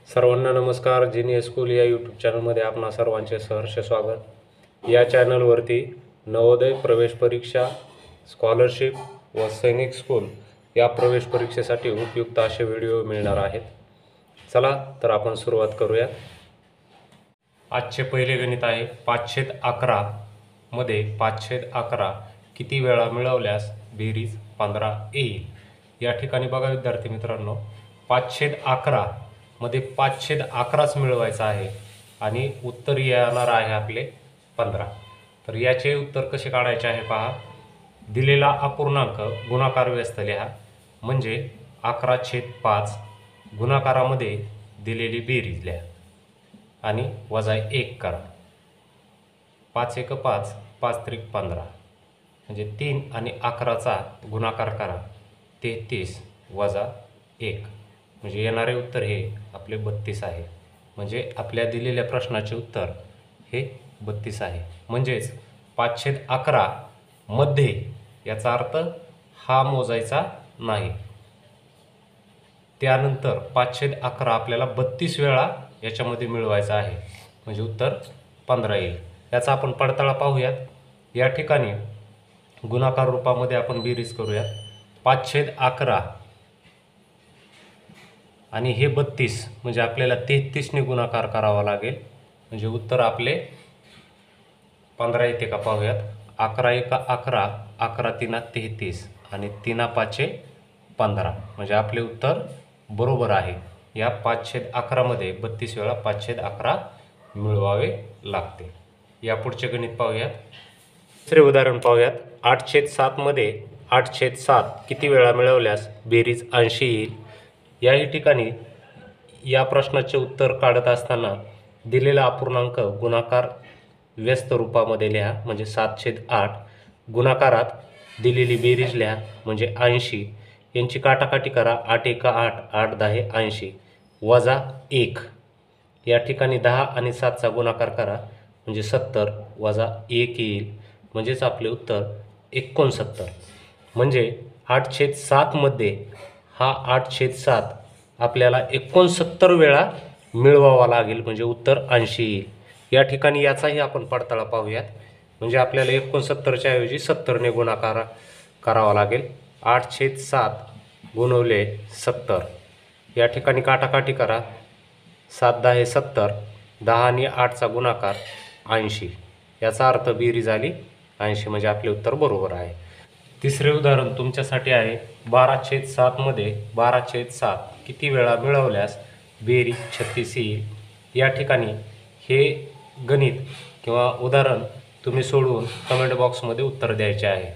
सर्वांना नमस्कार. Genius school या यूट्यूब चॅनलमध्ये आपणा सर्वांचे सहर्ष स्वागत. या चॅनलवरती नवोदय प्रवेश परीक्षा, स्कॉलरशिप व सैनिक स्कूल या प्रवेश परीक्षेसाठी उपयुक्त असे व्हिडिओ मिळणार आहेत. चला तर आपण सुरुवात करूया. आजचे पहिले गणित आहे 5/11 मध्ये 5/11 किती वेळा मिळवल्यास बेरीज 15 येईल. या ठिकाणी बघा विद्यार्थी मित्रांनो, 5/11 मध्ये 5/11च मिळवायचा आहे आणि उत्तर येणार आहे आपले 15. तर याचे उत्तर कसे काढायचे आहे पहा. दिलेला अपूर्णांक गुणाकार व्यस्त लिहा, म्हणजे 11/5 गुणाकारामध्ये दिलेली बेरीज लिहा आणि वजा 1 करा. 5 × 5 5 × 15 म्हणजे 3 आणि 11चा गुणाकार करा 33 वजा 1 म्हणजे येणारे उत्तर हे आपले 32 आहे. म्हणजे आपल्या दिलेल्या प्रश्नाचे उत्तर हे 32 आहे. म्हणजेच 5/11 मध्ये याचा अर्थ हा मोजायचा नाही. त्यानंतर 5/11 आपल्याला 32 वेळा याच्यामध्ये मिळवायचा आहे, म्हणजे उत्तर 15 येईल. याचा आपण पडताळा पाहूयात. या ठिकाणी गुणाकार रूपामध्ये आपण बेरीज करूयात. 5/11 आणि हे 32 म्हणजे आपल्याला 33ने गुणाकार करावा लागेल, म्हणजे उत्तर आपले 15 येते का पाहूयात. 11 × 11 11 × 3 = 33 आणि 3 × 5 = 15 म्हणजे आपले उत्तर बरोबर आहे. या 5/11 मध्ये 32 वेळा 5/11 मिळवावे लागते. या पुढचे गणित पाहूयात. दुसरे उदाहरण पाहूयात. 8/7 मध्ये 8/7 किती वेळा मिळवल्यास बेरीज 80 येईल. याही ठिकाणी या प्रश्नाचे उत्तर काढत असताना दिलेला अपूर्णांक गुणाकार व्यस्त रूपामध्ये लिहा, म्हणजे 7/8 गुणाकारात दिलेली बेरीज लिहा, म्हणजे 80. यांची काटाकाटी करा. 8 × 8 8 × 10 = 80 वजा 1. या ठिकाणी 10 आणि 7चा गुणाकार करा, म्हणजे 70 वजा 1 येईल, म्हणजेच आपले उत्तर 69. म्हणजे 8/7 मध्ये हा 8/7 आपल्याला 69 वेळा मिळवावा लागेल, म्हणजे उत्तर 80 येईल. या ठिकाणी याचाही आपण पडताळा पाहूयात. म्हणजे आपल्याला 69च्या ऐवजी 70ने गुणाकार करावा लागेल. 8/7 गुणवले 70. या ठिकाणी काटाकाटी करा. 7 × 10 = 70. 10 आणि 8चा गुणाकार 80. याचा अर्थ बेरीज आली 80, म्हणजे आपले उत्तर बरोबर आहे. तिसरे उदाहरण तुमच्यासाठी आहे. 12/7 मध्ये 12/7 किती वेळा मिळवल्यास बेरीज 36 येईल. या ठिकाणी हे गणित किंवा उदाहरण तुम्ही सोडवून कमेंट बॉक्समध्ये उत्तर द्यायचे आहे.